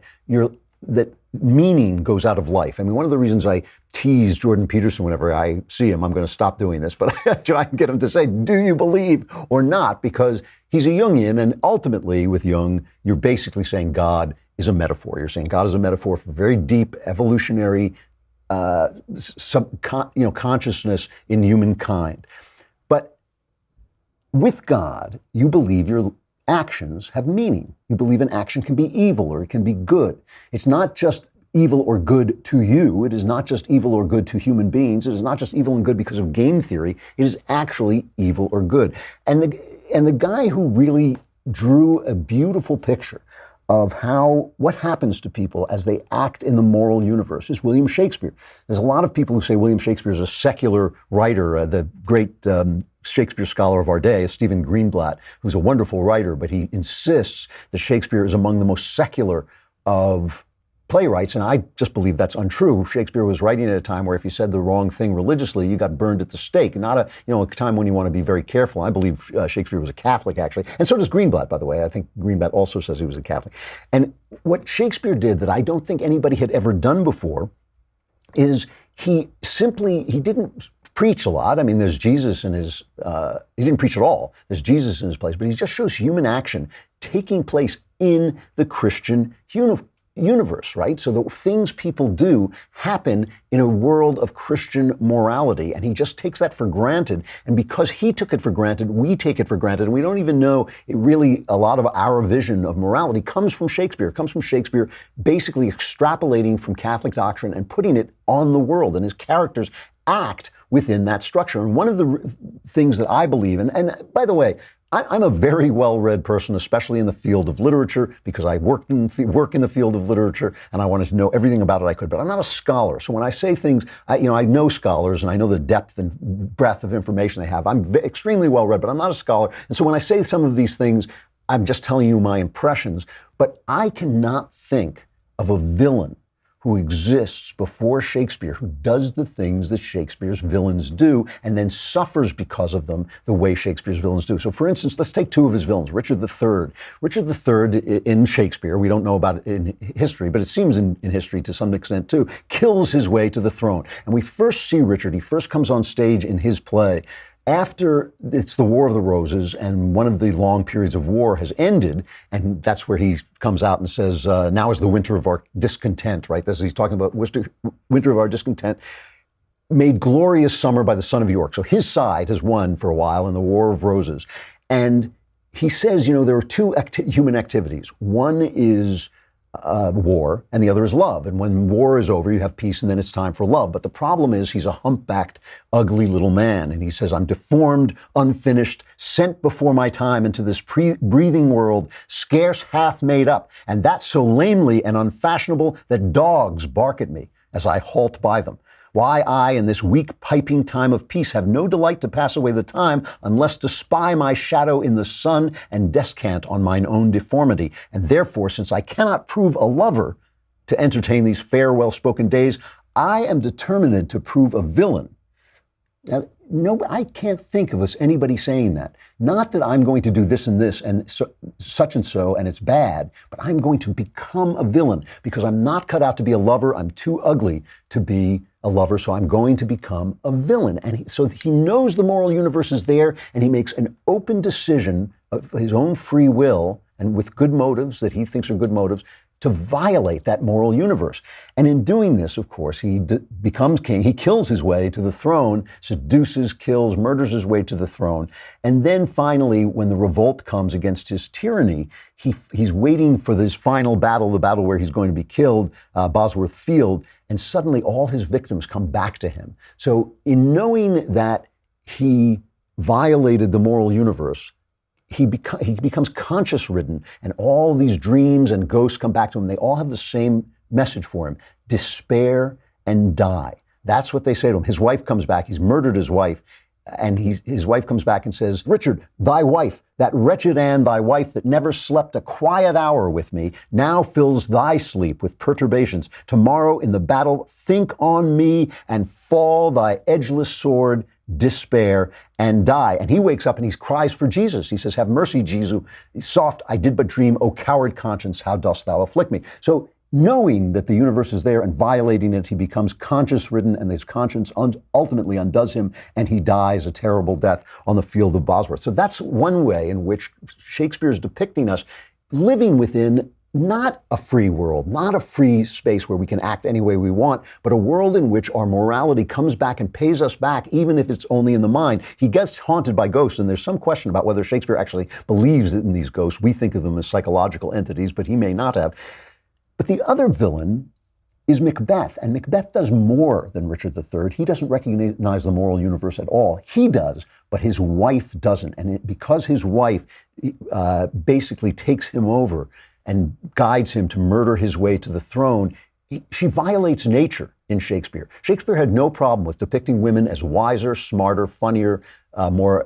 that meaning goes out of life. I mean, one of the reasons I tease Jordan Peterson whenever I see him, I'm going to stop doing this, but I try and get him to say, do you believe or not? Because he's a Jungian, and ultimately with Jung, you're basically saying God is a metaphor. You're saying God is a metaphor for very deep evolutionary consciousness in humankind. But with God, you believe your actions have meaning. You believe an action can be evil or it can be good. It's not just evil or good to you. It is not just evil or good to human beings. It is not just evil and good because of game theory. It is actually evil or good. And the guy who really drew a beautiful picture of what happens to people as they act in the moral universe is William Shakespeare. There's a lot of people who say William Shakespeare is a secular writer. The great Shakespeare scholar of our day is Stephen Greenblatt, who's a wonderful writer, but he insists that Shakespeare is among the most secular of playwrights, and I just believe that's untrue. Shakespeare was writing at a time where if you said the wrong thing religiously, you got burned at the stake. Not a time when you want to be very careful. I believe Shakespeare was a Catholic, actually, and so does Greenblatt, by the way. I think Greenblatt also says he was a Catholic. And what Shakespeare did that I don't think anybody had ever done before is he didn't preach a lot. I mean, there's Jesus in his, he didn't preach at all. There's Jesus in his place, but he just shows human action taking place in the Christian universe, right? So the things people do happen in a world of Christian morality, and he just takes that for granted. And because he took it for granted, we take it for granted, and we don't even know a lot of our vision of morality comes from Shakespeare. It comes from Shakespeare basically extrapolating from Catholic doctrine and putting it on the world, and his characters act within that structure. And one of the things that I believe in, and by the way, I'm a very well-read person, especially in the field of literature, because I work in the field of literature, and I wanted to know everything about it I could. But I'm not a scholar, so when I say things, I know scholars, and I know the depth and breadth of information they have. I'm extremely well-read, but I'm not a scholar, and so when I say some of these things, I'm just telling you my impressions. But I cannot think of a villain who exists before Shakespeare, who does the things that Shakespeare's villains do, and then suffers because of them the way Shakespeare's villains do. So for instance, let's take two of his villains, Richard III. Richard III in Shakespeare, we don't know about it in history, but it seems in history to some extent too, kills his way to the throne. And we first see Richard, he first comes on stage in his play after it's the War of the Roses, and one of the long periods of war has ended, and that's where he comes out and says, now is the winter of our discontent, right? He's talking about winter of our discontent, made glorious summer by the son of York. So his side has won for a while in the War of Roses. And he says, there are two human activities. One is war, and the other is love. And when war is over, you have peace, and then it's time for love. But the problem is he's a humpbacked, ugly little man. And he says, I'm deformed, unfinished, sent before my time into this breathing world, scarce half made up. And that's so lamely and unfashionable that dogs bark at me as I halt by them. Why I, in this weak piping time of peace, have no delight to pass away the time, unless to spy my shadow in the sun and descant on mine own deformity. And therefore, since I cannot prove a lover to entertain these fair, well-spoken days, I am determined to prove a villain. Now, no, I can't think of anybody saying that. Not that I'm going to do this and this and such and so, and it's bad, but I'm going to become a villain because I'm not cut out to be a lover. I'm too ugly to be a lover, so I'm going to become a villain. And so he knows the moral universe is there, and he makes an open decision of his own free will and with good motives that he thinks are good motives to violate that moral universe. And in doing this, of course, he becomes king. He kills his way to the throne, seduces, kills, murders his way to the throne. And then finally, when the revolt comes against his tyranny, he's waiting for this final battle, the battle where he's going to be killed, Bosworth Field, and suddenly all his victims come back to him. So in knowing that he violated the moral universe, he becomes conscious-ridden, and all these dreams and ghosts come back to him. They all have the same message for him: despair and die. That's what they say to him. His wife comes back. He's murdered his wife. And his wife comes back and says, Richard, thy wife, that wretched Anne, thy wife that never slept a quiet hour with me, now fills thy sleep with perturbations. Tomorrow in the battle, think on me and fall thy edgeless sword, despair, and die. And he wakes up and he cries for Jesus. He says, have mercy, Jesus. Soft, I did but dream, O coward conscience, how dost thou afflict me? So knowing that the universe is there and violating it, he becomes conscience-ridden, and his conscience ultimately undoes him, and he dies a terrible death on the field of Bosworth. So that's one way in which Shakespeare is depicting us living within not a free world, not a free space where we can act any way we want, but a world in which our morality comes back and pays us back, even if it's only in the mind. He gets haunted by ghosts, and there's some question about whether Shakespeare actually believes in these ghosts. We think of them as psychological entities, but he may not have. But the other villain is Macbeth, and Macbeth does more than Richard III. He doesn't recognize the moral universe at all. He does, but his wife doesn't. And because his wife basically takes him over and guides him to murder his way to the throne, she violates nature in Shakespeare. Shakespeare had no problem with depicting women as wiser, smarter, funnier, more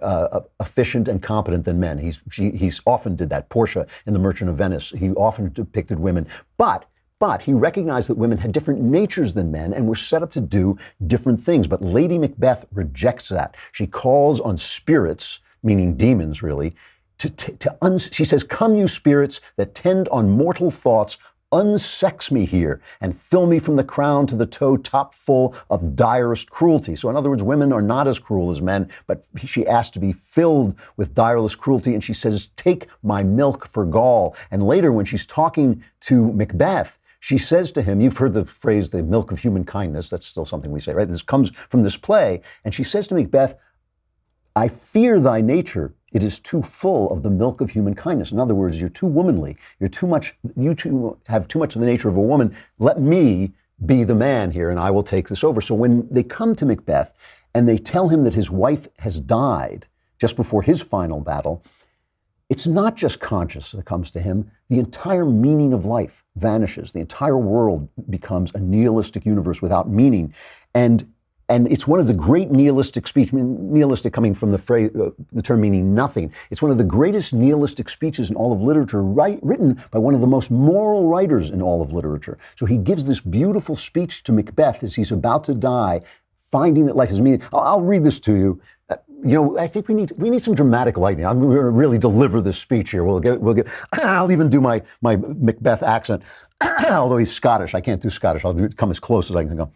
efficient and competent than men. He's often did that. Portia in The Merchant of Venice, he often depicted women. But he recognized that women had different natures than men and were set up to do different things. But Lady Macbeth rejects that. She calls on spirits, meaning demons really, she says, come you spirits that tend on mortal thoughts, unsex me here and fill me from the crown to the toe top full of direst cruelty. So in other words, women are not as cruel as men, but she asked to be filled with direless cruelty. And she says, take my milk for gall. And later when she's talking to Macbeth, she says to him, you've heard the phrase, the milk of human kindness. That's still something we say, right? This comes from this play. And she says to Macbeth, I fear thy nature. It is too full of the milk of human kindness. In other words, you're too womanly. You have too much of the nature of a woman. Let me be the man here and I will take this over. So when they come to Macbeth and they tell him that his wife has died just before his final battle, it's not just conscience that comes to him. The entire meaning of life vanishes. The entire world becomes a nihilistic universe without meaning. And it's one of the great nihilistic speeches, nihilistic coming from the phrase, the term meaning nothing. It's one of the greatest nihilistic speeches in all of literature, written by one of the most moral writers in all of literature. So he gives this beautiful speech to Macbeth as he's about to die, finding that life has meaning. I'll read this to you. I think we need some dramatic lightning. I'm going to really deliver this speech here. We'll get. I'll even do my Macbeth accent, although he's Scottish. I can't do Scottish. I'll come as close as I can go.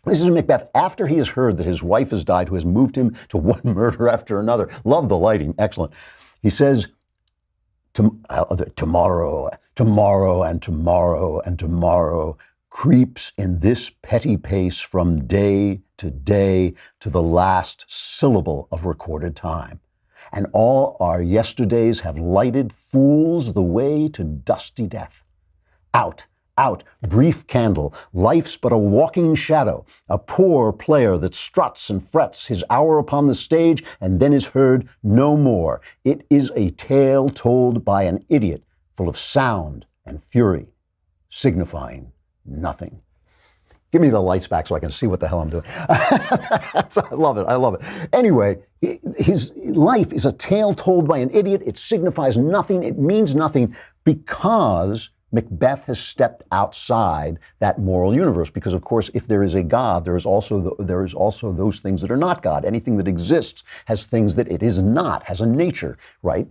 This is Macbeth after he has heard that his wife has died, who has moved him to one murder after another. Love the lighting. Excellent. He says, tomorrow, and tomorrow creeps in this petty pace from day to the last syllable of recorded time. And all our yesterdays have lighted fools the way to dusty death. Out, brief candle, life's but a walking shadow, a poor player that struts and frets his hour upon the stage and then is heard no more. It is a tale told by an idiot, full of sound and fury, signifying nothing. Give me the lights back so I can see what the hell I'm doing. I love it. Anyway, his life is a tale told by an idiot. It signifies nothing. It means nothing because Macbeth has stepped outside that moral universe. Because, of course, if there is a God, there is also those things that are not God. Anything that exists has things that it is not, has a nature, right?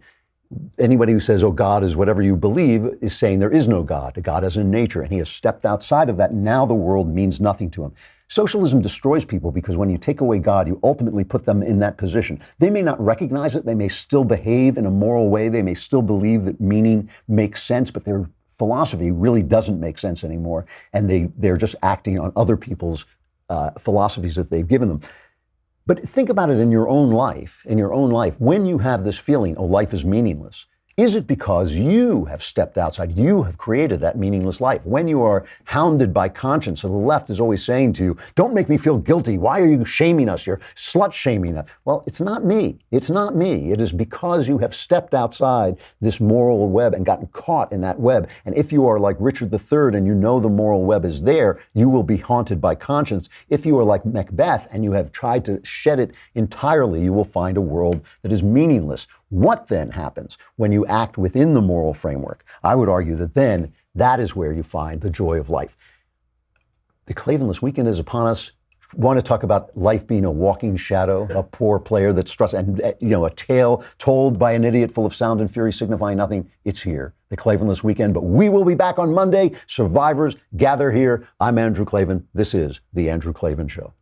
Anybody who says, oh, God is whatever you believe is saying there is no God. God has a nature, and he has stepped outside of that. Now the world means nothing to him. Socialism destroys people because when you take away God, you ultimately put them in that position. They may not recognize it. They may still behave in a moral way. They may still believe that meaning makes sense, but their philosophy really doesn't make sense anymore. And they're just acting on other people's philosophies that they've given them. But think about it in your own life. When you have this feeling, oh, life is meaningless, Is it because you have stepped outside? You have created that meaningless life. When you are hounded by conscience, so the left is always saying to you, don't make me feel guilty. Why are you shaming us? You're slut shaming us. Well, it's not me. It's not me. It is because you have stepped outside this moral web and gotten caught in that web. And if you are like Richard III and you know the moral web is there, you will be haunted by conscience. If you are like Macbeth and you have tried to shed it entirely, you will find a world that is meaningless. What then happens when you act within the moral framework? I would argue that then that is where you find the joy of life. The Klavanless weekend is upon us. Want to talk about life being a walking shadow, a poor player that struts, and a tale told by an idiot full of sound and fury signifying nothing. It's here, the Klavanless weekend. But we will be back on Monday. Survivors, gather here. I'm Andrew Klavan. This is The Andrew Klavan Show.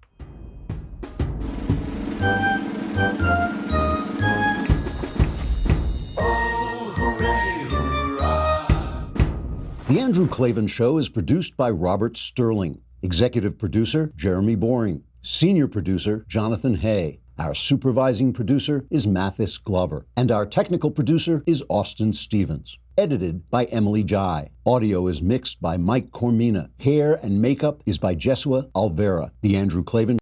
The Andrew Klavan Show is produced by Robert Sterling. Executive producer, Jeremy Boring. Senior producer, Jonathan Hay. Our supervising producer is Mathis Glover. And our technical producer is Austin Stevens. Edited by Emily Jai. Audio is mixed by Mike Cormina. Hair and makeup is by Jesua Alvera. The Andrew Klavan